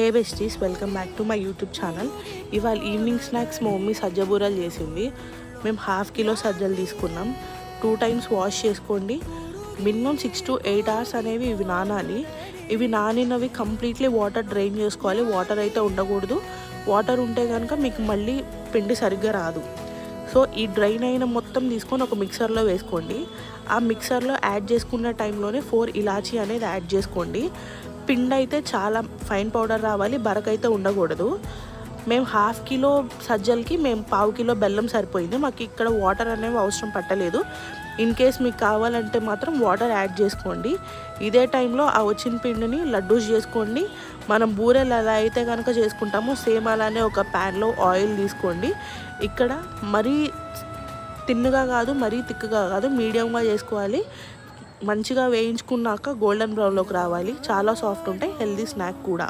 Hey besties, welcome back to my YouTube channel. ఇవాళ evening snacks మా mummy సజ్జబూరలు చేసింది. మేము ½ కిలో సజ్జలు తీసుకున్నాం. 2 times వాష్ చేసుకోండి. మినిమం 6 to 8 hours అనేవి ఇవి నానాలి. ఇవి నానినవి కంప్లీట్లీ వాటర్ డ్రైన్ చేసుకోవాలి. వాటర్ అయితే ఉండకూడదు. వాటర్ ఉంటే కనుక మీకు మళ్ళీ పిండి సరిగ్గా రాదు. సో ఈ డ్రైన్ అయిన మొత్తం తీసుకొని ఒక మిక్సర్లో వేసుకోండి. ఆ మిక్సర్లో యాడ్ చేసుకున్న టైంలోనే 4 ఇలాచీ అనేది యాడ్ చేసుకోండి. పిండి అయితే చాలా ఫైన్ పౌడర్ రావాలి, బరకైతే ఉండకూడదు. మేము ½ కిలో సజ్జలకి మేము ½ కిలో బెల్లం సరిపోయింది. మాకు ఇక్కడ వాటర్ అనేవి అవసరం పట్టలేదు. ఇన్ కేస్ మీకు కావాలంటే మాత్రం వాటర్ యాడ్ చేసుకోండి. ఇదే టైంలో ఆ వచ్చిన పిండిని లడ్డూస్ చేసుకోండి. మనం బూరెలు ఎలా అయితే కనుక చేసుకుంటామో సేమ్ అలానే ఒక ప్యాన్లో ఆయిల్ తీసుకోండి. ఇక్కడ మరీ తిన్నుగా కాదు, మరీ తిక్కుగా కాదు, మీడియంగా చేసుకోవాలి. మంచిగా వేయించుకున్నాక గోల్డెన్ బ్రౌన్లోకి రావాలి. చాలా సాఫ్ట్ ఉంటాయి, హెల్దీ స్నాక్ కూడా.